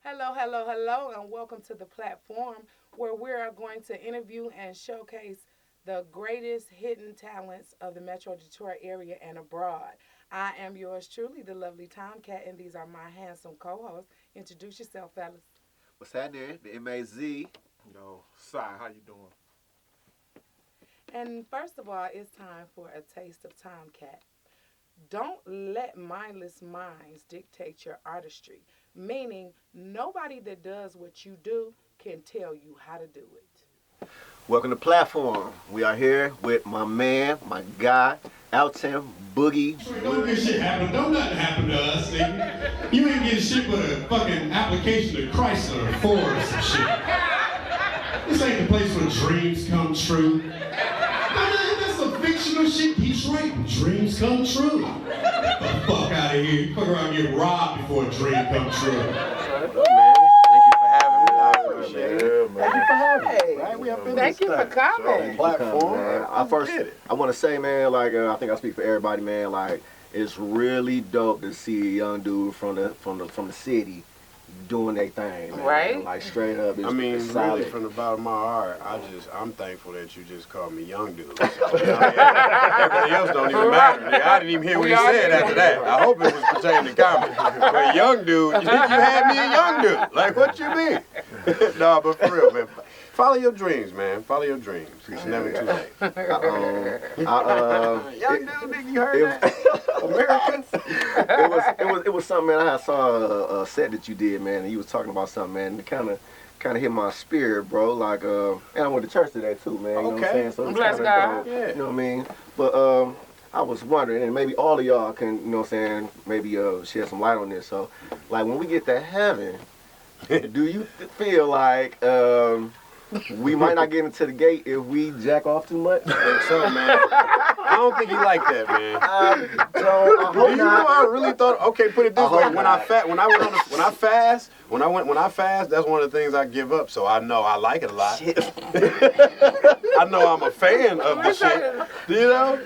Hello, hello, hello, and welcome to the platform where we are going to interview and showcase the greatest hidden talents of the Metro Detroit area and abroad. I am yours truly, the lovely Tomcat, and these are my handsome co hosts. Introduce yourself, fellas. What's happening? The MAZ. Yo, Sai, how you doing? And first of all, it's time for a taste of Tomcat. Don't let mindless minds dictate your artistry, meaning nobody that does what you do can tell you how to do it. Welcome to Platform. We are here with my man, my guy, Alton, Boogie. Don't get shit happen. Don't nothing happen to us, nigga. You ain't getting shit but a fucking application to Chrysler or Ford or some shit. This ain't the place where dreams come true. That's some fictional shit. He's right. Dreams come true. Get the fuck out of here. You fuck around and get robbed before a dream comes true. Man, thank you for having me. I appreciate it. Thank you for having me. Right, we up in Thank this you for thing. coming. Platform. I want to say, man, I think I speak for everybody, man. It's really dope to see a young dude from the city doing their thing, man. Right. Like straight up. It's, I mean, it's really, solid. from the bottom of my heart, I'm thankful that you just called me young dude. So, everything else don't even matter. Nigga, I didn't even hear what he said after that. I hope it was pertaining to comedy. But young dude, you had me a young dude. Like, what you mean? No, but for real, man. Follow your dreams, man. Follow your dreams. It's never too late. Young dude, nigga, you heard that? Americans. It was something, man. I saw a set that you did, man, and you was talking about something, man. It kind of hit my spirit, bro. And I went to church today too, man. You know what I'm saying? So it's Bless kinda God. dope, Yeah. You know what I mean? But I was wondering, and maybe all of y'all can, you know what I'm saying, maybe shed some light on this. So, like, when we get to heaven, do you feel like we might not get into the gate if we jack off too much? I think so, man. I don't think you like that, man. I hope Do you know not. I really thought? Okay, put it this I way: hope when not. I fast, that's one of the things I give up. So I know I like it a lot. Shit. I know I'm a fan of the shit. You know,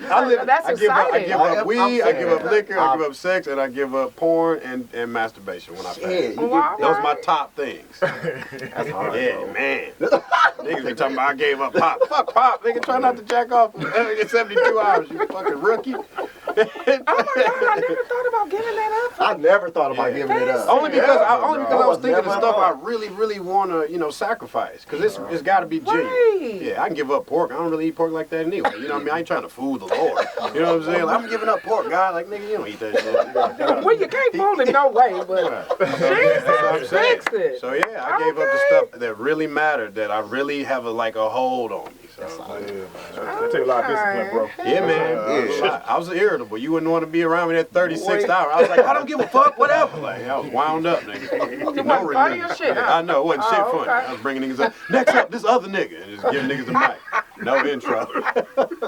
That's I give exciting. up weed, I saying give up that. liquor, I give up sex, and I give up porn and masturbation when I Shit, fast. you Wow. Those are my top things. That's hard. Yeah, bro. man. Niggas be talking about I gave up pop. Fuck pop, nigga. Try not to jack off in 72 hours, you fucking rookie. Oh my God, I never thought about giving that up. I never thought about giving it up. Only because I was thinking of Never stuff I thought. really want to, sacrifice. Because it's got to be genuine. Right. Yeah, I can give up pork. I don't really eat pork like that anyway. You know what I mean? I ain't trying to fool the Lord. You know what I'm saying? Like, I'm giving up pork, God. Like, nigga, you don't eat that shit. Well, you can't fool him no way, but Jesus fixed it. So, yeah, I gave up the stuff that really mattered, that I really have a hold on me. So, It take a lot of discipline, bro. yeah, man. I was irritable. You wouldn't want to be around me that 36th hour. I was like, I don't give a fuck, whatever. Like, I was wound up, nigga. You wasn't funny or shit, huh? I know, it wasn't shit Oh, funny. okay. I was bringing niggas up. Next up, this other nigga. And just giving niggas the mic. No intro.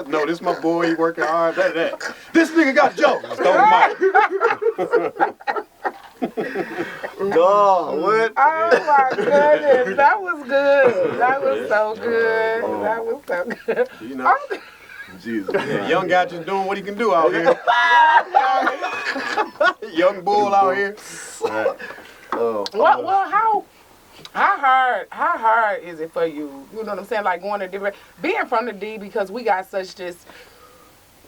No, this my boy, he working hard. That. This nigga got jokes. Just throw the mic. Dog, what? Oh my goodness, that was good. That was so good. That was so good. You know, Jesus. yeah, young guy just doing what he can do out here. Young bull out here. Well, how hard is it for you? You know what I'm saying? Like going to different, being from the D, because we got such this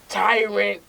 tyrant,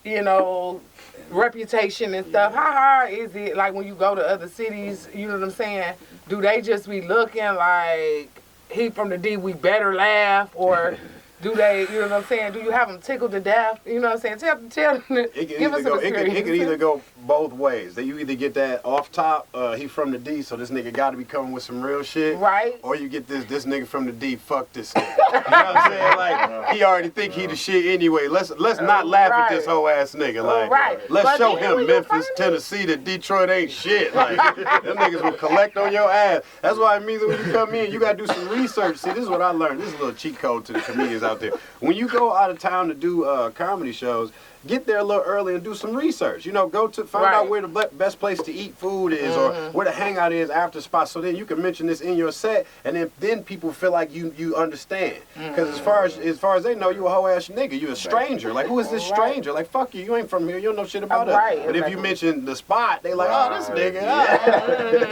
reputation and stuff. How hard is it, like when you go to other cities? You know what I'm saying? Do they just be looking like he from the D? We better laugh, or do they? You know what I'm saying? Do you have them tickled to death? You know what I'm saying? Tell give us some experience. It could either go both ways. That you either get that off top, he from the D, so this nigga got to be coming with some real shit, Right. or you get this nigga from the D, fuck this nigga. You know what I'm saying? Like he already think he the shit anyway. Let's not laugh at this whole ass nigga. Like let's But show then him when you Memphis, find Tennessee, that Detroit ain't shit. Like them niggas will collect on your ass. That's why it means when you come in, you gotta do some research. See, this is what I learned. This is a little cheat code to the comedians out there. When you go out of town to do comedy shows, get there a little early and do some research. You know, go to find out where the best place to eat food is or where the hangout is after spot. So then you can mention this in your set, and then people feel like you understand. Because as far as they know, you a hoe ass nigga. You a stranger. Like, who is this stranger? Like, fuck you. You ain't from here. You don't know shit about us. But if you mention the spot, they like, oh, this nigga.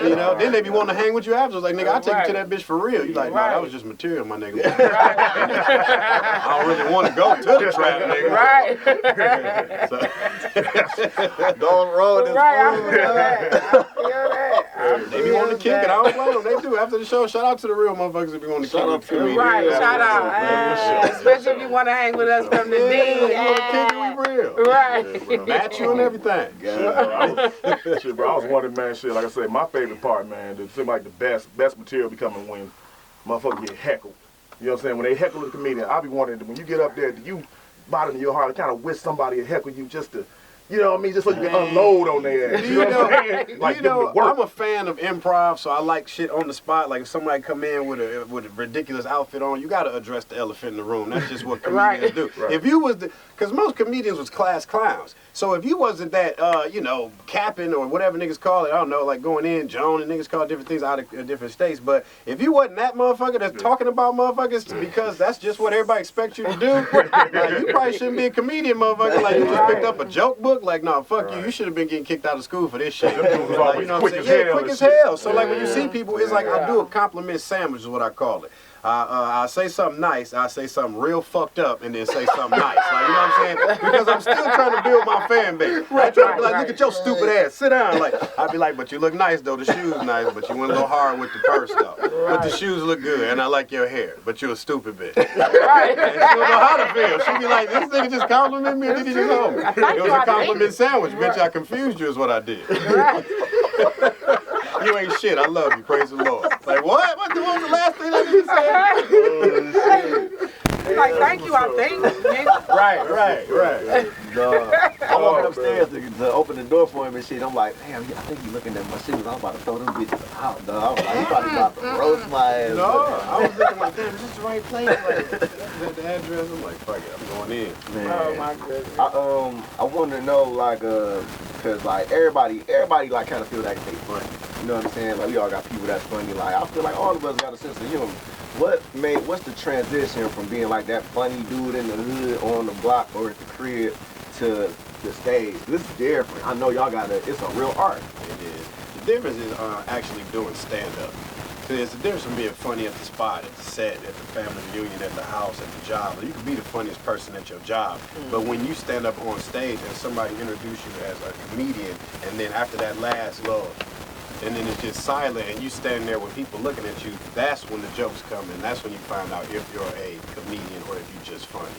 You know, then they be wanting to hang with you afterwards. Like, nigga, I'll take you to that bitch for real. You like, no, that was just material, my nigga. I don't really want to go to the trap, nigga. Right. Don't roll this I feel that. They be wanting to kick it. I don't blame them. They do. After the show, shout out to the real motherfuckers that be wanting to kick it. Right, shout out. Especially if you want to hang with us from the D. You want to kick it, we real. Right. Match you and everything. Shit, bro, I was wondering, man, shit, like I said, my favorite part, man, it seems like the best material becoming when motherfuckers get heckled. You know what I'm saying? When they heckle the comedian, I be wondering, when you get up there, do you, bottom of your heart, kind of wish somebody would heckle you just to, you know what I mean, just so you can unload on their ass. You know what I'm saying? Like, I'm a fan of improv, so I like shit on the spot. Like, if somebody come in with a ridiculous outfit on, you got to address the elephant in the room. That's just what comedians do. Right. If you was because most comedians was class clowns. So if you wasn't that, capping or whatever niggas call it, I don't know, like going in, Joan and niggas call different things out of different states. But if you wasn't that motherfucker that's talking about motherfuckers because that's just what everybody expects you to do, like, you probably shouldn't be a comedian, motherfucker. Like, you just picked up a joke book. Like, no, fuck you. You should have been getting kicked out of school for this shit. Like, you know what I'm saying? Yeah, quick as hell. So, like, when you see people, it's like I do a compliment sandwich is what I call it. I say something nice, I say something real fucked up, and then say something nice. Like, you know what I'm saying? Because I'm still trying to build my fan base. I try to be like, look at your stupid ass, sit down. Like, I'd be like, but you look nice though, the shoes nice, but you went a little hard with the purse though. But the shoes look good, and I like your hair, but you're a stupid bitch. Right. And she don't know how to feel. She be like, this nigga just complimented me, and then he just home. It was a compliment sandwich, bitch. I confused you is what I did. Right. You ain't shit. I love you. Praise the Lord. Like, what? What was the last thing I need to say? Like, thank you, I think. Right. I walking upstairs to open the door for him and shit. I'm like, damn, I think he's looking at my shoes. I'm about to throw them bitches out, dog. I was like, he's probably about to roast my ass. No, I was looking like, damn, is this the right place? Like, the address. I'm like, fuck it, I'm going in. Man. Oh, my goodness. I wanted to know, like, because, like, everybody, like, kind of feel like they funny. You know what I'm saying? Like, we all got people that's funny. Like, I feel like all of us got a sense of humor. What's the transition from being like that funny dude in the hood on the block or at the crib to the stage? This is different. I know y'all it's a real art. It is. The difference is actually doing stand-up. There's a difference from being funny at the spot, at the set, at the family reunion, at the house, at the job. You can be the funniest person at your job, but when you stand up on stage and somebody introduce you as a comedian, and then after that last little, and then it's just silent, and you standing there with people looking at you, that's when the jokes come, and that's when you find out if you're a comedian or if you're just funny.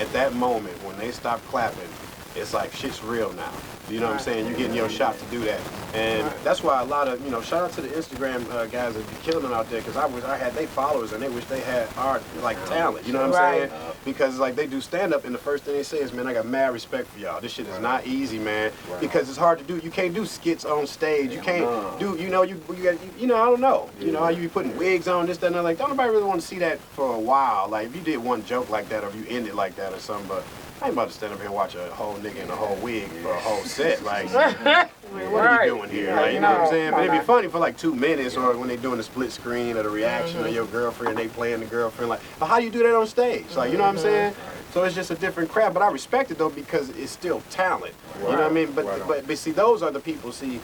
At that moment, when they stop clapping, it's like, shit's real now. You know what I'm saying? You're getting your shot to do that. And that's why a lot of, shout out to the Instagram guys that be killing them out there, because I had they followers and they wish they had our, like, talent. You know what I'm saying? Because, like, they do stand-up and the first thing they say is, man, I got mad respect for y'all. This shit is not easy, man, because it's hard to do. You can't do skits on stage. You can't do, you got, I don't know. You know how you be putting wigs on, this, that, and that. Like, don't nobody really want to see that for a while. Like, if you did one joke like that or if you ended like that or something, but I ain't about to stand up here and watch a whole nigga in a whole wig for a whole set. Like, what are you doing here? Like, you know what I'm saying? But it'd be funny for like 2 minutes, or when they doing a split screen or the reaction of your girlfriend, they playing the girlfriend. Like, but how do you do that on stage? Like, you know what I'm saying? So it's just a different crowd. But I respect it though, because it's still talent. You know what I mean? But see, those are the people. See,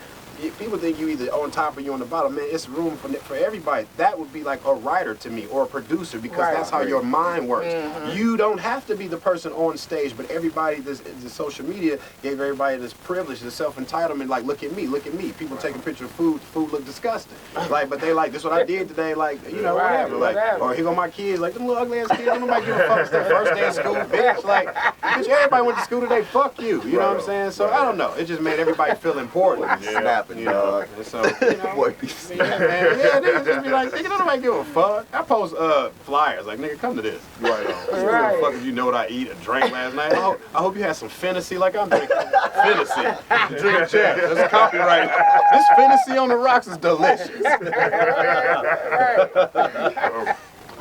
people think you either on top or you on the bottom. Man, it's room for everybody. That would be like a writer to me, or a producer, because that's how your mind works. You don't have to be the person on stage, but everybody, the social media gave everybody this privilege, this self-entitlement, like, look at me. People taking pictures of food look disgusting. Like, but they like, this is what I did today, like, whatever. Like, or here go my kids, like, them little ugly ass kids, don't nobody give a fuck. It's their first day of school, bitch. Like, bitch, everybody went to school today, fuck you. You know what I'm saying? So, I don't know. It just made everybody feel important. Snapping, And so, niggas just be like, nigga, don't nobody give a fuck. I post flyers, like, nigga, come to this. Right on. Right. Fuck if you know what I eat or drank last night. I hope you had some Fantasy like I'm drinking. Fantasy. Drink check. That's copyright. This Fantasy on the rocks is delicious.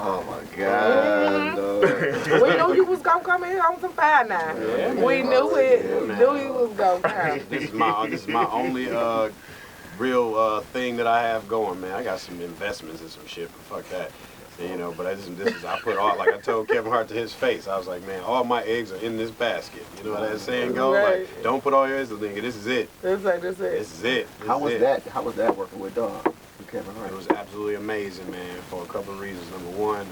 Oh my God. We know you was gonna come in here on some fire now. Yeah, We man. knew it. man. Knew he was gonna come. This is my only real thing that I have going, man. I got some investments and some shit, but fuck that. You know, but I put all, like I told Kevin Hart to his face, I was like, man, all my eggs are in this basket. You know how that saying goes? Right. Like, don't put all your eggs in the nigga. This is it. It's like this. This is it. How was that? How was that working with Kevin Hart? It was absolutely amazing, man, for a couple of reasons. Number one,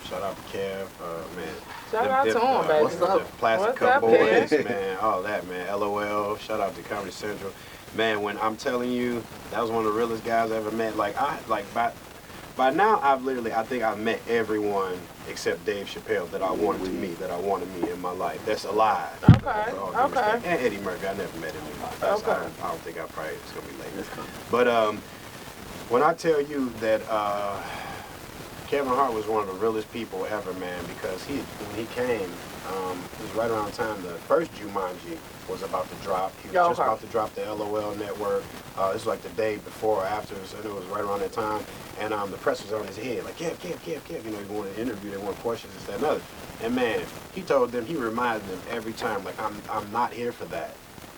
shout out to Kev, man. Shout out to him, baby. What's up? The Plastic What's Cup up, Boys, Kev? man, all that, man. LOL, shout out to Comedy Central. Man, when I'm telling you, that was one of the realest guys I ever met. By now, I think I've met everyone except Dave Chappelle that I wanted to meet, in my life. That's alive. Okay, With all due okay. respect. And Eddie Murphy, I never met him in my life. Okay. I don't think it's going to be late. But when I tell you that Kevin Hart was one of the realest people ever, man, because when he came, it was right around the time the first Jumanji was about to drop. He was just about to drop the LOL network. This was like the day before or after, so it was right around that time. And the press was on his head, like, Kev. You know, he wanted to interview, they wanted questions, this, that, and other. And man, he told them, he reminded them every time, like, I'm not here for that.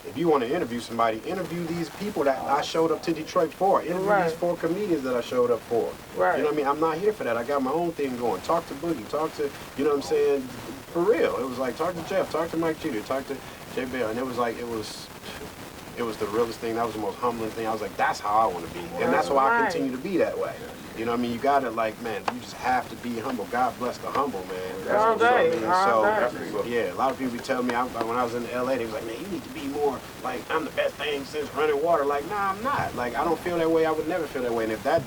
If you want to interview somebody, interview these people that I showed up to Detroit for. Interview these 4 comedians that I showed up for. Right. You know what I mean? I'm not here for that. I got my own thing going. Talk to Boogie. Talk to, you know what I'm saying? For real. It was like, talk to Jeff. Talk to Mike Jeter. Talk to Jay Bell. And it was like, it was the realest thing. That was the most humbling thing. I was like, that's how I want to be. And that's why I continue to be that way. You know what I mean? You got to, like, man, you just have to be humble. God bless the humble, man. All day. So, yeah, a lot of people be telling me, when I was in LA, they was like, man, you need to be more, like, I'm the best thing since running water. Like, nah, I'm not. Like, I don't feel that way. I would never feel that way. And if that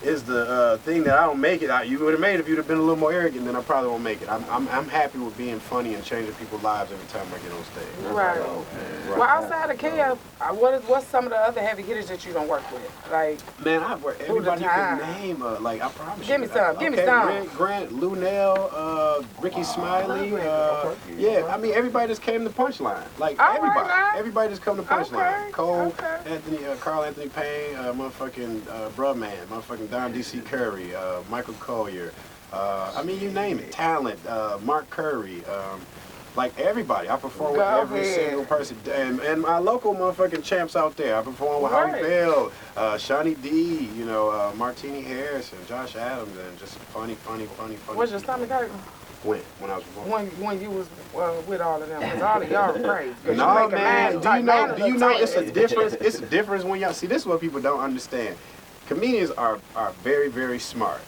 is the thing that I don't make it, you would have made it if you'd have been a little more arrogant, then I probably won't make it. I'm happy with being funny and changing people's lives every time I get on stage. Right. Well, outside of Kev, what's some of the other heavy hitters that you don't work with? Like, man, I've worked everybody you can name. Like, I promise Give you. me some. Give me Okay, some. Rick Grant, Lunell, Ricky Smiley. Yeah, I mean, everybody just came to Punchline. Like, All everybody. right. Everybody just come to Punchline. Okay, Cole, okay. Carl Anthony Payne, motherfucking Brubman, motherfucking Don D.C. Curry, Michael Collier. I mean, you name it. Talent, Mark Curry. Like everybody, I perform with every single person, and my local motherfucking champs out there. I perform with Howie Bell, Shawnee D, you know, Martini Harris, and Josh Adams, and just funny. Was your stomach hurting? When I was performing? When you was with all of them, because all of y'all were crazy. No, man. Do you know it's a difference? It's a difference when y'all see. This is what people don't understand. Comedians are very, very smart.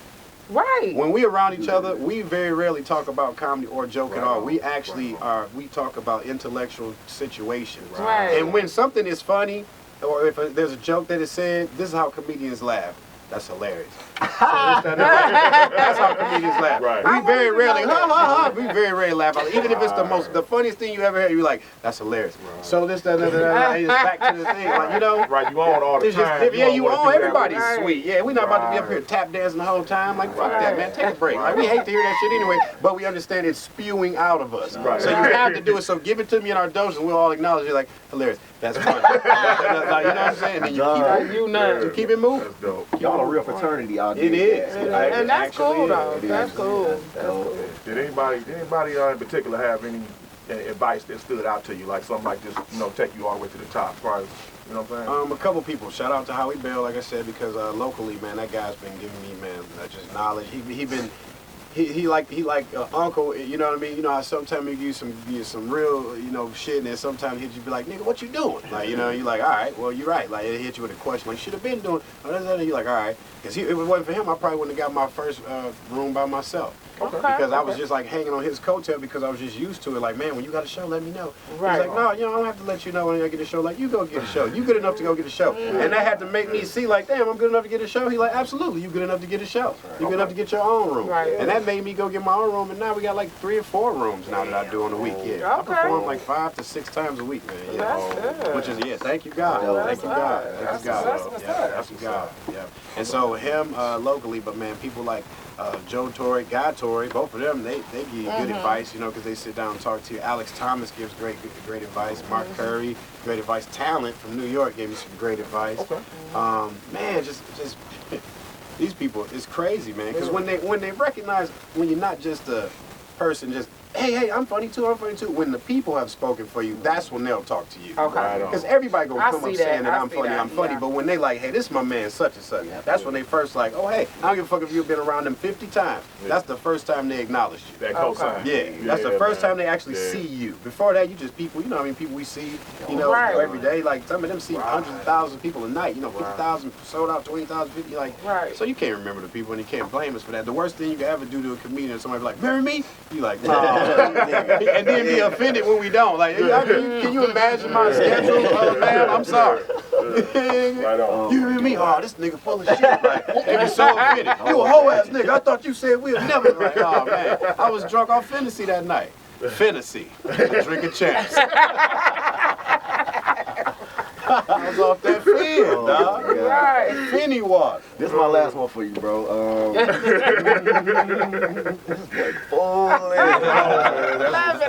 Right. When we around each other, we very rarely talk about comedy or joke at all. We actually we talk about intellectual situations. Right. And when something is funny, or if there's a joke that is said, this is how comedians laugh. That's hilarious. That's how comedians laugh. Right. We very rarely, we very rarely laugh. Even if it's the funniest thing you ever heard, you're like, that's hilarious. Right. So this, that, it's back to the thing, like, you know. Right, you own all the It's just, time. you own. Everybody's Right. sweet. Yeah, we're not about to be up here tap dancing the whole time. Like, fuck that, man. Take a break. Like, we hate to hear that shit anyway, but we understand it's spewing out of us. Right. So you have to do it. So give it to me in our dose, and we'll all acknowledge it. Like, hilarious. That's funny. Like, you know what I'm saying? And you keep it moving. That's dope. Y'all a real fraternity out there. It is. And that's cool, though. it is. That's cool. That's dope. cool. Did anybody in particular have any advice that stood out to you, like something like this, you know, take you all the way to the top, as far as, you know what I'm saying? A couple people. Shout out to Howie Bell, like I said, because locally, man, that guy's been giving me, man, just knowledge. He like uncle, you know what I mean? You know how sometimes he give you some real, you know, shit, and then sometimes he'll just be like, nigga, what you doing? Like, you know, you're like, all right, well, you're right. Like, it hit you with a question, like, you should have been doing, you're like, all right. Because if it wasn't for him, I probably wouldn't have got my first room by myself. Okay. Because I was just like hanging on his coattail because I was just used to it. Like, man, when you got a show, let me know. Right. He's like, no, you know, I don't have to let you know when I get a show. Like, you go get a show. You good enough to go get a show. And that had to make me see, like, damn, I'm good enough to get a show. He's like, absolutely, you good enough to get a show. You good enough to get your own room. Right. And that made me go get my own room. And now we got like 3 or 4 rooms now that I do on the week. Yeah. Okay. I perform like 5 to 6 times a week, man. Yeah. That's good. Which is, yeah, thank you, God. Thank you, God. Thank you, God. That's what's Yeah, up. thank you, God. Yeah. And so him locally, but man, people like Joe Torre, Guy Torre, both of them, they give you good advice, you know, because they sit down and talk to you. Alex Thomas gives great advice. Mark Curry, great advice. Talent from New York gave me some great advice. Okay. Man, just these people, it's crazy, man, because when they recognize when you're not just a person just hey, I'm funny too. When the people have spoken for you, that's when they'll talk to you. Okay. Because everybody gonna come up saying that I'm funny, yeah. but when they like, hey, this is my man such and such, that's when they first like, oh, hey, I don't give a fuck if you've been around them 50 times. That's the first time they acknowledged you. That cosign. Yeah, that's the first time they actually see you. Before that, you just people, you know what I mean, people we see, you know, every day. Like, some of them see hundreds of thousands of people a night, you know, 50,000 sold out, 20,000, 50, like, so you can't remember the people and you can't blame us for that. The worst thing you can ever do to a comedian is somebody be like, remember me? You like, no. And then be offended when we don't. Like, can you imagine my schedule? Man, I'm sorry. Right on. You remember me? Oh, this nigga full of shit. Like, they be so offended. You a hoe ass nigga. I thought you said we'll never. Like, oh man, I was drunk off Fantasy that night. Fantasy, drinking champs. I was off that field, dog. Right. Penny water. This is my last one for you, bro. Love it,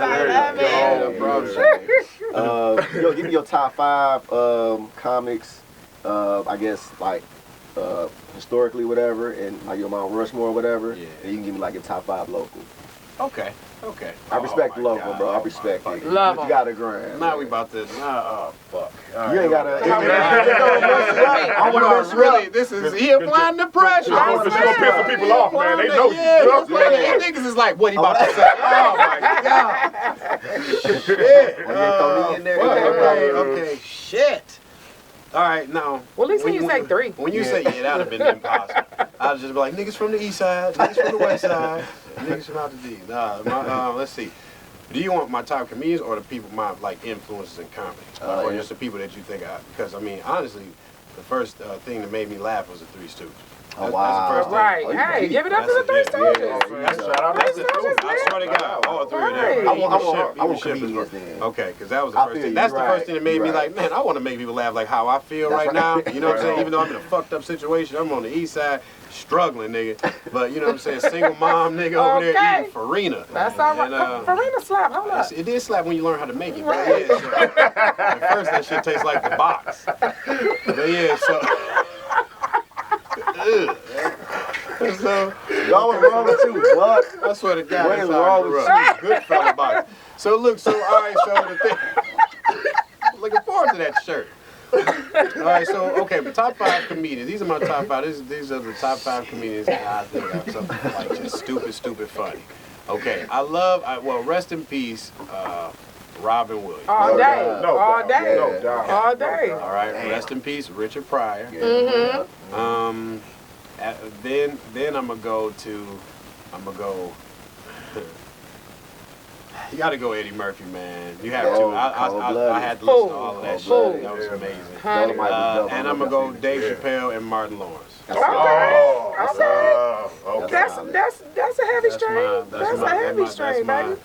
I love it. Yo, give me your top 5 comics. I guess like historically, whatever, and like your Mount Rushmore, or whatever. Yeah. And you can give me like your top 5 local. Okay. I respect the local, bro. I respect it. Love You 'em. got to grind. Now we about to. Oh fuck. You ain't gotta. I want to really. This is he applying the pressure. Because you gonna piss some people off, man. They know you. Yeah, You know what I'm saying? these niggas is like, what he about to say? Oh my god. Shit. throw me in there. Okay. Shit. All right, now. Well, at least when you say 3. When you say, yeah, that would have been impossible. I was just be like, niggas from the east side, niggas from the west side, niggas from out the D. Nah, let's see. Do you want my top comedians or the people, my like influences in comedy? Or just the people that you think because I mean, honestly, the first thing that made me laugh was the Three Stooges. Oh, That's wow. the first thing. Right. Hey, give it up to the Three Stooges. That's shout out to the I swear to God, all 3 of Right. them. I want comedians then. Okay, because that was the I first feel thing. you, That's the right, first thing that made me right. like, man, I want to make people laugh like how I feel That's right now. right. You know what I'm saying? Right. Even though I'm in a fucked up situation, I'm on the east side, struggling, nigga. But you know what I'm saying? Single mom, nigga, over there eating farina. That's all right. And, Farina slap. Hold up. it did slap when you learn how to make it. But Right. yeah, so, at first that shit tastes like the box. But yeah, so. So, Y'all was wrong with you, blood. I swear to God, What that's is how I wrong grew with up. Good fella box. So look, all right, so the thing. Looking forward to that shirt. All right, so okay, but top 5 comedians. These are my top 5. These are the top 5 comedians that I think have something like just stupid funny. Okay, well, rest in peace, Robin Williams. All day. No All doubt. day. No doubt. All day. All right, rest in peace, Richard Pryor. Mm-hmm. Then I'm gonna go. You gotta go Eddie Murphy, man. You have to. I had to listen to all of that shit. That was amazing. Honey. And I'm gonna go Dave Chappelle and Martin Lawrence. Okay. That's a heavy strain. That's a heavy strain, baby.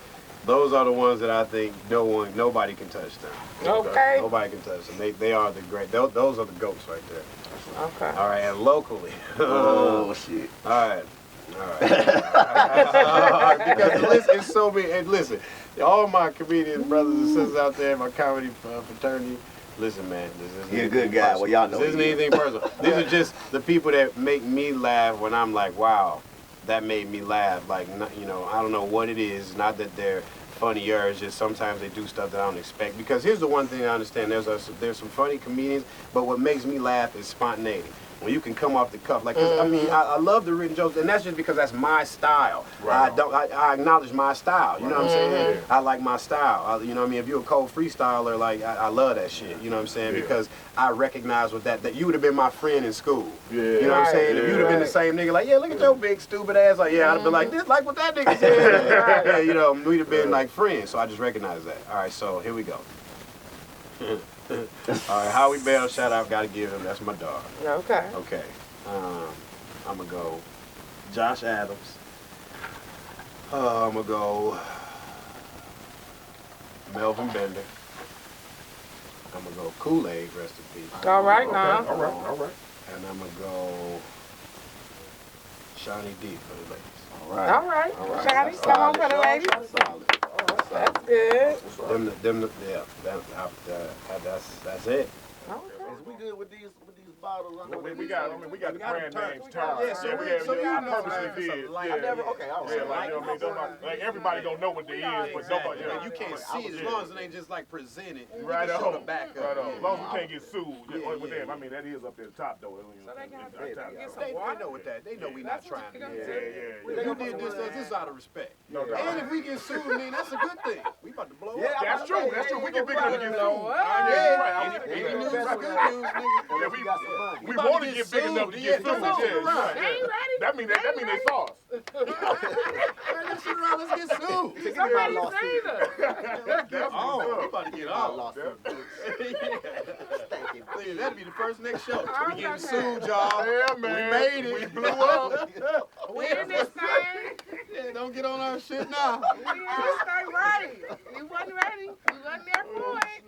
Those are the ones that I think nobody can touch them. Okay. Nobody can touch them. They are the great. Those are the goats right there. Okay. All right, and locally. Oh shit. All right. Because the list is so big. And listen, all my comedian brothers and sisters out there, my comedy fraternity, listen, man. You're a good guy. Well, y'all know this isn't he is. anything personal. These are just the people that make me laugh when I'm like, wow, that made me laugh. Like, you know, I don't know what it is. Not that they're funnier. It's just sometimes they do stuff that I don't expect. Because here's the one thing I understand. There's some funny comedians, but what makes me laugh is spontaneity. When you can come off the cuff, like, 'cause, I mean, I love the written jokes, and that's just because that's my style. Right. I acknowledge my style. You know what I'm saying? I like my style. You know what I mean? If you're a cold freestyler, like, I love that shit. You know what I'm saying? Yeah. Because I recognize with that you would have been my friend in school. Yeah. You know what I'm saying? If you'd have been the same nigga, like, yeah, look at your big stupid ass. Like, yeah, I'd have been like, this like what that nigga said. Yeah, you know, we'd have been like friends. So I just recognize that. All right, so here we go. All right, Howie Bell, shout out, gotta give him. That's my dog. Okay. Okay. I'm gonna go Josh Adams. I'm gonna go Melvin Bender. I'm gonna go Kool-Aid, rest in peace. All right now. All right. And I'm gonna go Shawnee D for the ladies. All right. All right. All right. Shawty, come on for the ladies. Solid. That's good. That's it. Okay. Is we good with these bottles? I know We got the brand names turned. Yeah, so we purposely did. I never. Okay, all Yeah, right. like, you know what I mean? Like everybody don't know what they is, but nobody. Yeah, you can't see it as long as it ain't just like presented. Right show the on. back Right up. on. As long as we can't get sued with yeah. them. I mean, that is up there at the top, though. So they can get some They water. know what that. They know we not That's what trying to you do. gotta do. Yeah. You did this is out of respect. No doubt. And if we get sued, I mean, that's a good thing. We about to blow up. That's true. That's true. We get big enough to get sued. Yeah, Right. ain't news, Right. good news, nigga. Unless we got some money. We about want to to get get big enough sued. to Yeah, get sued. come on, Yeah, right. They ain't ready. That mean they saw us. Man, let's sit around, let's get sued. Somebody seen us. That's Oh, we what's up. about to get I off. lost some boots. Yeah. Thinking. That'll be the first next show. We getting Okay. sued, y'all. Yeah, man. We made it. We blew up. We in this thing. Yeah, don't get on our shit now. We in this thing right. You wasn't ready. You wasn't there for it.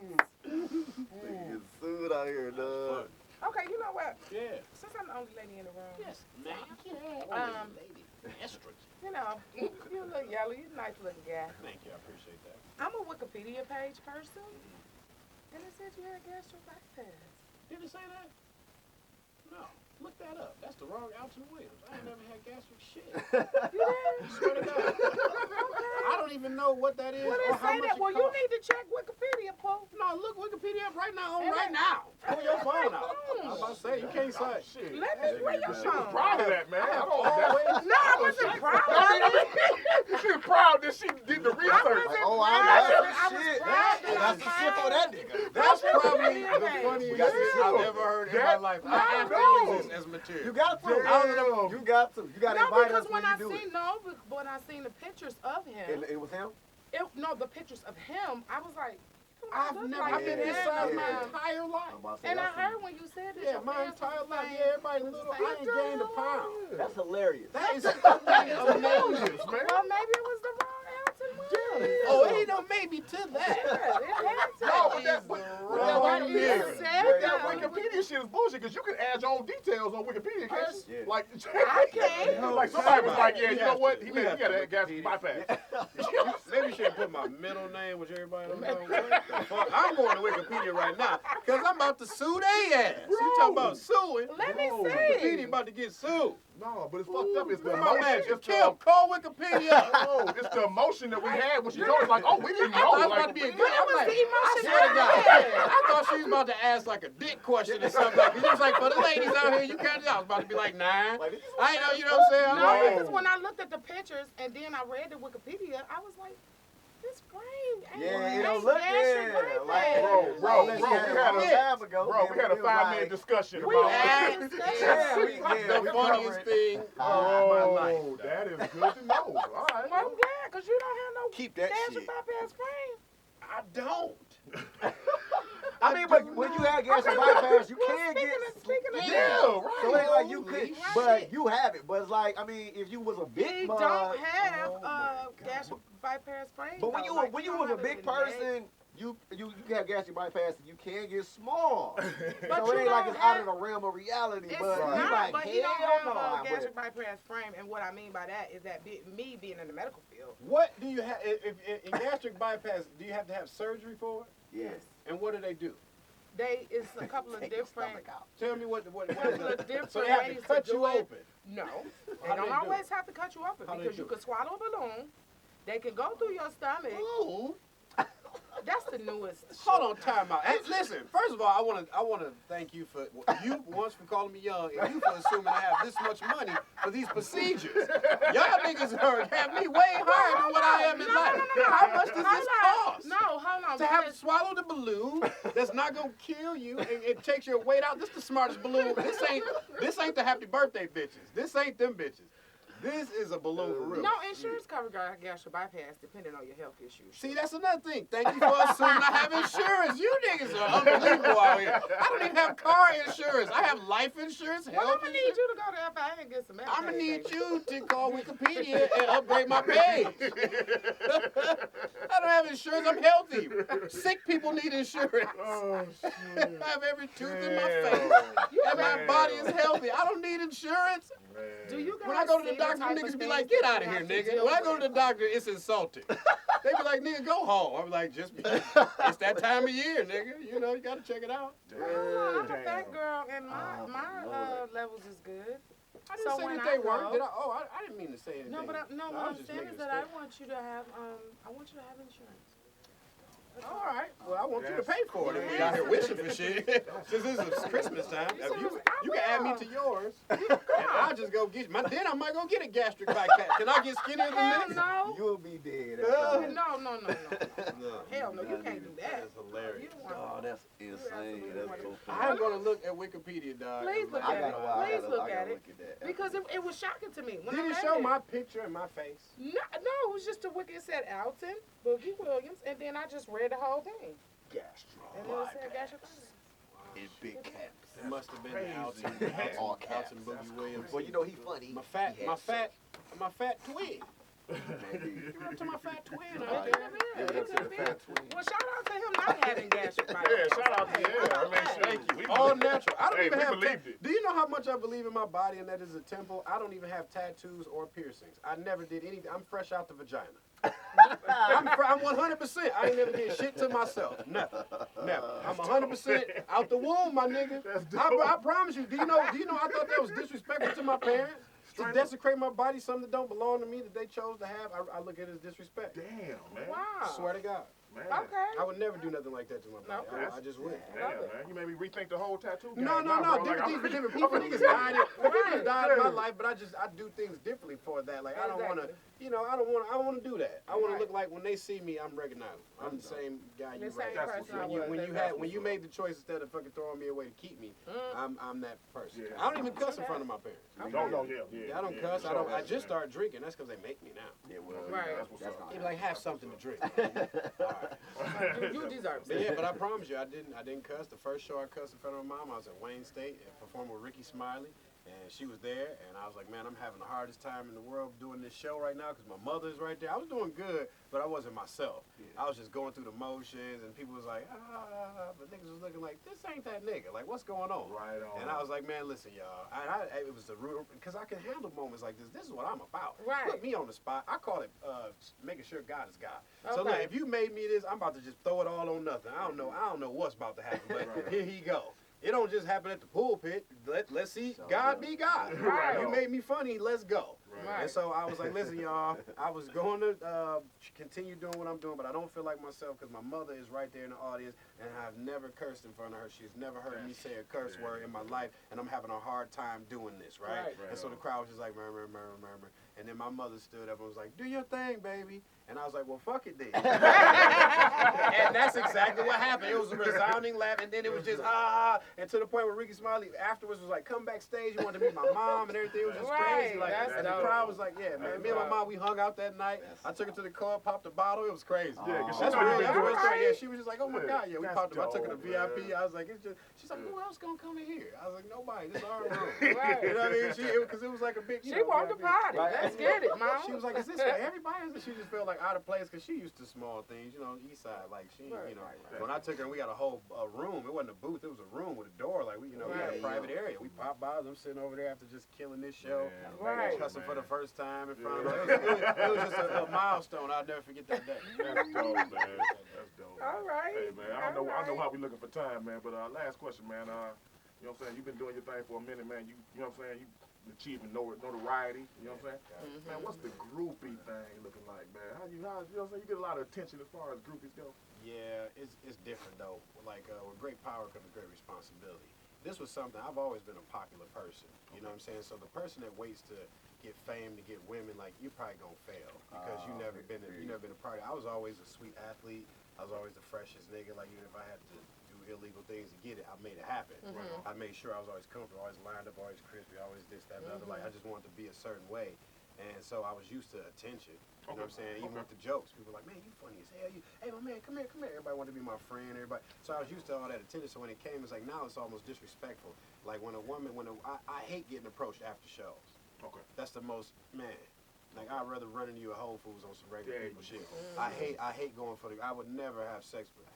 Getting sued out here, dog. Okay, you know what? Yeah. Since I'm the only lady in the room, Yes, ma'am. Lady. Estrogen. you know, you look yellow. You're a nice looking guy. Thank you, I appreciate that. I'm a Wikipedia page person, and it said you had gastric bypass. Did it say that? No. Look that up. That's the wrong Alton Williams. I ain't never had gastric shit. You did? Swear to God. I don't even know what that is Well, or they how say much that. it Well, you costs. need to check Wikipedia, Paul. No, look Wikipedia up right now. And Right now. Pull your phone out. I was about to say, you can't say. Shit. Let me bring your She was phone. proud of that, man. I don't Always. No, I wasn't proud of it. She was proud that she did the I research. wasn't Oh, I proud know. of it. I was Shit. proud that I That's the shit for that nigga. That's That's probably Wikipedia the page. funniest We got shit some I've shit. ever heard in my That- life. No, I have to no. use this as material. You got to. Damn. You got to. You got to No, invite because us when when I you do seen but when I seen the pictures of him, it. It was him? no, the pictures of him, I was like, I've been Yeah, this size yeah. my entire life. I'm about to say, and I that's heard when you said this. Yeah, your my pants was entire the life. same. Yeah, everybody little. I ain't gained a pound. That's hilarious. That is fucking amazing. man. Well, maybe it was the wrong Alton Williams. Oh, it ain't no maybe to that. Yeah, it had to. No, but that What you Wikipedia, said that that. Wikipedia shit is bullshit because you can add your own details on Wikipedia. Can't you? Yeah. Like, I can't. like somebody was like, yeah, you know what? He We have got to a gas Wikipedia. bypass. Maybe you should have put my middle name, which everybody don't know. What the fuck? I'm going to Wikipedia right now because I'm about to sue they ass. You talking about suing? Let me Wikipedia see. about to get sued. No, but it's fucked up. It's the My man, emotion. It's Kim, call Wikipedia. no, it's the emotion that we had when she told us, like, oh, we didn't I know. thought it was Like, about to be a good. But it I'm was like, the emotion I swear to God, I had. I thought she was about to ask like a dick question or something. Like, it was like for the ladies out here, you can't. I was about to be like 9. I ain't know, you know what I'm saying? I'm No, like, because when I looked at the pictures and then I read the Wikipedia, I was like, this frame ain't Yeah, it ain't don't look gastric good. bypass. Like, Bro, unless we you had had a- it time ago. bro, we had a was 5-minute like, discussion We about had Yeah, the we funniest covered it. thing of my life. Oh, that is good to know. All right. Well, I'm glad, because you don't have no Keep that gastric shit. bypass frame. I don't. I mean, but when you had gastric bypass, you can get. Speaking of Yeah, right. So it ain't like you could, Holy but shit. you have it. But it's like, I mean, if you was a He big don't mug, have gastric bypass frame. but when though. you Like, when he you don't was a have it big in the neck. person, you have gastric bypass and you can get small. But So you it ain't like don't it's out of have- the realm of reality. It's But not, you like, but he don't hell have no, I a gastric wouldn't. bypass frame, and what I mean by that is that me being in the medical field. What do you have? If in gastric bypass, do you have to have surgery for it? Yes. And what do they do? It's a couple of Take your different, stomach out. Tell me what couple is of it? different So they have ways to cut do you it. open. No, they How do don't they do always it? have to cut you open How do they because do you it? could swallow a balloon. They can go through your stomach. Ooh. That's the newest. Hold on, time out. Hey, listen, first of all, I want to thank you for for calling me young, and you for assuming I have this much money for these procedures. Y'all niggas have me way higher than what I am in life. How much does this cost? No, hold on. To have to because- swallow the balloon that's not gonna kill you and it takes your weight out. This is the smartest balloon. This ain't the happy birthday bitches. This ain't them bitches. This is a balloon for real. No, insurance covers gastric bypass depending on your health issues. See, that's another thing. Thank you for assuming I have insurance. You niggas are unbelievable out here. I don't even have car insurance. I have life insurance, Well, I'm health gonna need insurance. you to go to FIA and get some Medicaid. I'm gonna need baby. you to call Wikipedia and upgrade my page. I don't have insurance. I'm healthy. Sick people need insurance. Oh, shit. I have every tooth in my Man. face. And my Man. body is healthy. I don't need insurance. Do you guys When I go to the see doctor, doctor, type niggas of be things like, get that out of we here, have to nigga. deal When I go to with. the doctor, it's insulting. They be like, nigga, go home. I'm like, it's that time of year, nigga. You know, you gotta check it out. I'm a Damn. fat girl, and Oh, my Lord. levels is good. I didn't say when that they go- weren't. Did I? Oh, I didn't mean to say anything. No, but what was I'm just saying making is a that I statement. want you to have insurance. That's All right. Well, I want you to That's pay for it. If we cool. out here wishing for shit. Since this is Christmas time, You you can add me to yours. And I'll just go get you. Then I might go get a gastric bypass. Can I get skinnier Hell than this? no. You'll be dead. Uh, No. No. Hell no, you can't do that. That's hilarious. You want- Oh, that's insane. That's so funny. I'm gonna look at Wikipedia, dog. Please look I at gotta, it. I Please gotta, look I gotta at it. look at that. Because it was shocking to me. When Did I it read show it. my picture and my face? No, it was just a wicked. It said Alton, Boogie Williams, and then I just read the whole thing. And then it said gastric bypass. in big caps. It must have been Crazy. All caps. Alton Boogie Williams. Well, you know he funny. My fat twin. Maybe. Give it to my fat twin All out right. there. Give it up to the fat twin. Well, shout out to him not having gastric bypass. Yeah, shout out to you. I mean, shit, Thank we you. All believe- natural. I don't Hey, even we have. believed it. Do you know how much I believe in my body and that is a temple? I don't even have tattoos or piercings. I never did anything. I'm fresh out the vagina. I'm 100%. I ain't never did shit to myself. Never. I'm 100% out the womb, my nigga. That's I dope. promise you. Do you know? I thought that was disrespectful to my parents. To Straight up. desecrate my body, something that don't belong to me that they chose to have. I look at it as disrespect. Damn, man. Wow. I swear to God. Man. Okay. I would never do nothing like that to my body. Okay. I just wouldn't. Damn, man. You made me rethink the whole tattoo game. No. Nah, bro, Different like, things for I'm- different people. Niggas died. Niggas died in my Yeah. life, but I do things differently for that. Like I don't want to, Exactly. I don't want to do that. I want to Right. look like when they see me, I'm recognizable. I'm the same guy you The same recognize. person I When was. When you made the choice instead of fucking throwing me away to keep me, I'm that person. Yeah. I don't even cuss in front of my parents. No, yeah. I don't cuss. sure, I man. just started drinking. That's because they make me now. Yeah, well, Right. That's what's up. They be like, have something to drink. You deserve But it. yeah, but I promise you, I didn't cuss. The first show I cussed in front of my mom, I was at Wayne State and performed with Ricky Smiley, and she was there, and I was like, man, I'm having the hardest time in the world doing this show right now because my mother is right there. I was doing good, but I wasn't myself. I was just going through the motions, and people was like, but niggas was looking like, this ain't that nigga. Like, what's going on? Right on. And I was like, man, listen, y'all. It was the root because I can handle moments like this. This is what I'm about. Right. Put me on the spot. I call it making sure God is God. So Okay. now, if you made me this, I'm about to just throw it all on nothing. I don't know what's about to happen, but Right. here he go. It don't just happen at the pulpit. Let's see God be God. Right. You made me funny. Let's go. Right. And so I was like, listen, y'all, I was going to continue doing what I'm doing, but I don't feel like myself because my mother is right there in the audience, and I've never cursed in front of her. She's never heard me say a curse word in my life, and I'm having a hard time doing this, right? Right. And so the crowd was just like, murmur, murmur, murmur. And then my mother stood up and was like, do your thing, baby. And I was like, well, fuck it then. And that's exactly what happened. It was a resounding laugh, and then it was just, and to the point where Ricky Smiley afterwards was like, come backstage, you wanted to meet my mom and everything. It was just Right, crazy. Like, that's and the dope. crowd was like, yeah, man. Me and my mom, we hung out that night. I took her to the car, popped a bottle. It was crazy. Yeah, 'cause That's she know real. you That's been real doing story. right. Yeah, she was just like, oh my God, yeah, we That's popped them. I took her to dope, VIP. man. I was like, it's just, she's like, who else gonna come in here? I was like, nobody. This is our room. Right. You know what I mean? Because it was like a big. She wanted to party. Right. Let's get it, mom. She was like, is this for everybody? She just felt like out of place because she used to small things, east side. Like she, Right, when I took her and we got a whole room, it wasn't a booth, it was a room with a door. Like, we had a Right. private area. We popped by, them sitting over there after just killing this show. Right. Cussing for the first time in front of her. It was just a milestone. I'll never forget that day. That's dope, man. That's dope. All right. Hey, man, I know All right. how we looking for time, man. But last question, man. You know what I'm saying? You've been doing your thing for a minute, man. You know what I'm saying? You achieving notoriety. You know what I'm saying? Man, what's the groupie thing looking like, man? How you know what I'm saying? You get a lot of attention as far as groupies go. Yeah, it's different though. Like with great power comes great responsibility. This was something I've always been a popular person. You know what I'm saying? So the person that waits to get fame to get women, like you're probably gonna fail because you never been a party. I was always a sweet athlete. I was always the freshest nigga. Like even if I had to do illegal things to get it, I made it happen. I made sure I was always comfortable, always lined up, always crispy, always this, that, and the other. Like I just wanted to be a certain way. And so I was used to attention. You know what I'm saying? Even with the jokes, people were like, man, you funny as hell. Hey, my man, come here. Everybody wanted to be my friend. Everybody. So I was used to all that attention. So when it came, it's like now it's almost disrespectful. Like when a woman, I hate getting approached after shows. Okay. That's the most, man. Like I'd rather run into you at Whole Foods on some regular There people you shit. go. I hate going for I would never have sex with.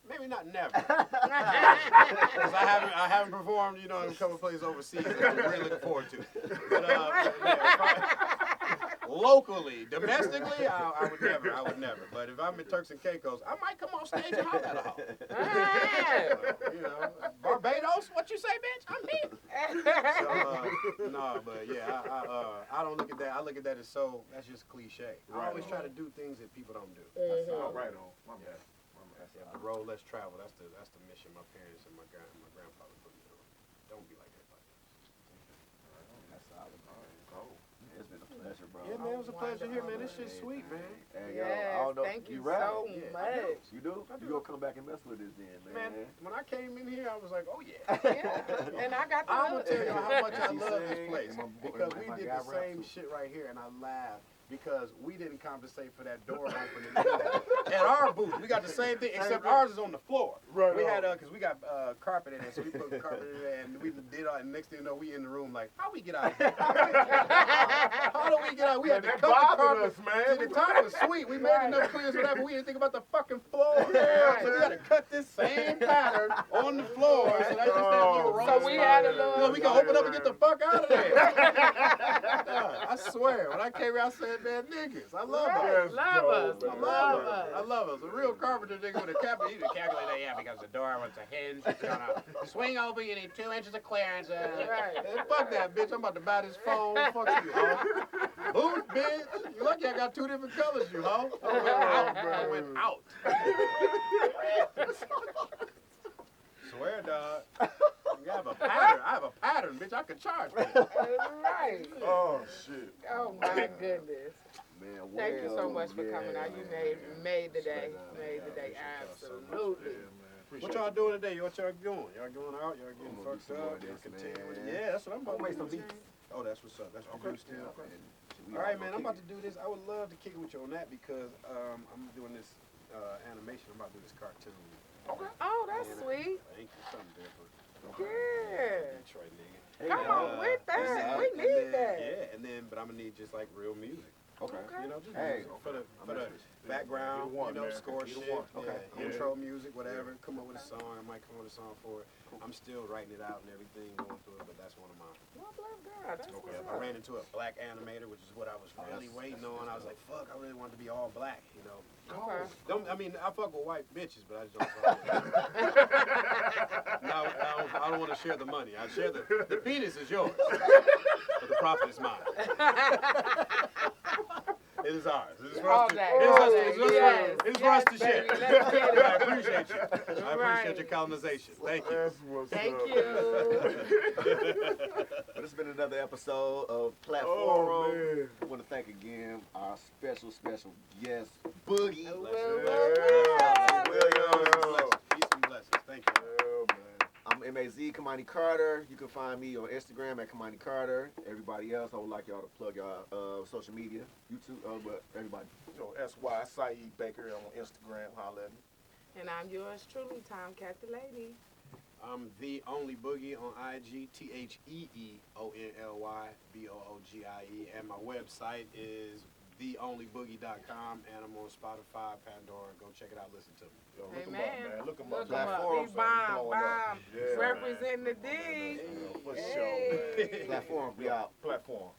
Maybe not never. Because I haven't performed, in a couple of places overseas that I'm really looking forward to. But locally, domestically, I would never. But if I'm in Turks and Caicos, I might come off stage and holler at a hoe. You know, Barbados, what you say, bitch? I'm here. So, no, but yeah, I don't look at that. I look at that as that's just cliche. I always try to do things that people don't do. All right on. My bad. The road less travel. That's the mission my parents and my grandfather put me on. Don't be like everybody else. That's solid. Cool. It's been a pleasure, bro. Yeah, man, it was a pleasure here, man. This shit's sweet, man. Hey, Yes, I don't know. thank you rap? so much. You do? You gonna come back and mess with us then, man? Man, when I came in here, I was like, oh yeah. Yeah, and I got the I'm gonna tell you how much I She love this sang, place and because we my did guy the rap same too. shit right here, and I laughed because we didn't compensate for that door opening. At our booth, we got the same thing, except ours is on the floor. Right We on. had because we got carpet in there, so we put carpet in there, and we did all. And next thing you know, we in the room like, how we get out of here? How do we get out? We had to That cut the bothered carpet. us, man. See, the top was sweet. We made enough clears for that, but we didn't think about the fucking floor. So we had to cut this same pattern on the floor. So that's just that little roll. So we had a You know, little. we can open up and get the fuck out of there. I swear, when I came here, I said, man, niggas, I love Right. us. Love us. Joe, man. Love I us. love us. A real carpenter nigga with a calculator. You can calculate that, yeah, because the door was a hinge. It's gonna swing over. You need 2 inches of clearance. Right. Hey, fuck that, bitch. I'm about to buy this phone. Fuck you, hoe. Booth, bitch. You lucky I got 2 different colors, you hoe. I went out. Swear, dog. You have a pattern. I have a pattern, bitch. I could charge me. Right. Oh shit. Oh my goodness. Man, Thank you so well, much for coming out. You made the day. Made the day. Absolutely. What y'all doing today? What y'all doing? Y'all going out? Y'all getting I'm gonna do fucked some more up? of Y'all this, continue with it? man. Yeah, that's what I'm about I'll make to some do. beats. Oh, that's what's up. That's what you do still. Okay. All right, man. I'm about to do this. I would love to kick it with you on that because I'm doing this animation. I'm about to do this cartoon. Okay. Oh, that's sweet. Ain't you something different? Yeah. Detroit nigga. Come on with that. We need that. Yeah, and then, but I'm gonna need just like real music. Okay. You know, just Hey, music for the interested. background, Either one, you know, man. score Either shit, one. okay, Yeah. intro music, whatever. Come up with a song. I might come up with a song for it. I'm still writing it out and everything, going through it, but that's one of mine. Well, bless God. That's Okay, what's I up. ran into a black animator, which is what I was really waiting on. I was like, fuck, I really wanted to be all black, you know. Okay. I mean, I fuck with white bitches, but I just don't fuck with them. No, I don't want to share the money. I share the penis is yours, but the profit is mine. It is ours. It is for All us to, day. it is All us- day. it is Yes. it is for us to Yes, share. baby. Let's get it. I appreciate you. I appreciate Right. your colonization. Thank you. That's what's Thank up. you. But it's been another episode of Oh, Platforum. man. I want to thank again our special guest, Boogie. Peace and blessings. Thank you. Yeah, man. I'm M-A-Z, Kamani Carter. You can find me on Instagram at Kamani Carter. Everybody else, I would like y'all to plug y'all social media, YouTube, but everybody. You know, S.Y. Saeed Baker on Instagram. Holla at me. And I'm yours truly, Tomcat the Lady. I'm the only Boogie on IG, TheOnlyBoogie, and my website is theonlyboogie.com, and I'm on Spotify, Pandora. Go check it out, listen to me. Yo, look him Amen. up, man. Look him Look up. 'em up. Platform, He bomb, blowing up. bomb. Yeah, Representing the D. For Hey. sure, man. Platform, we out. Platform.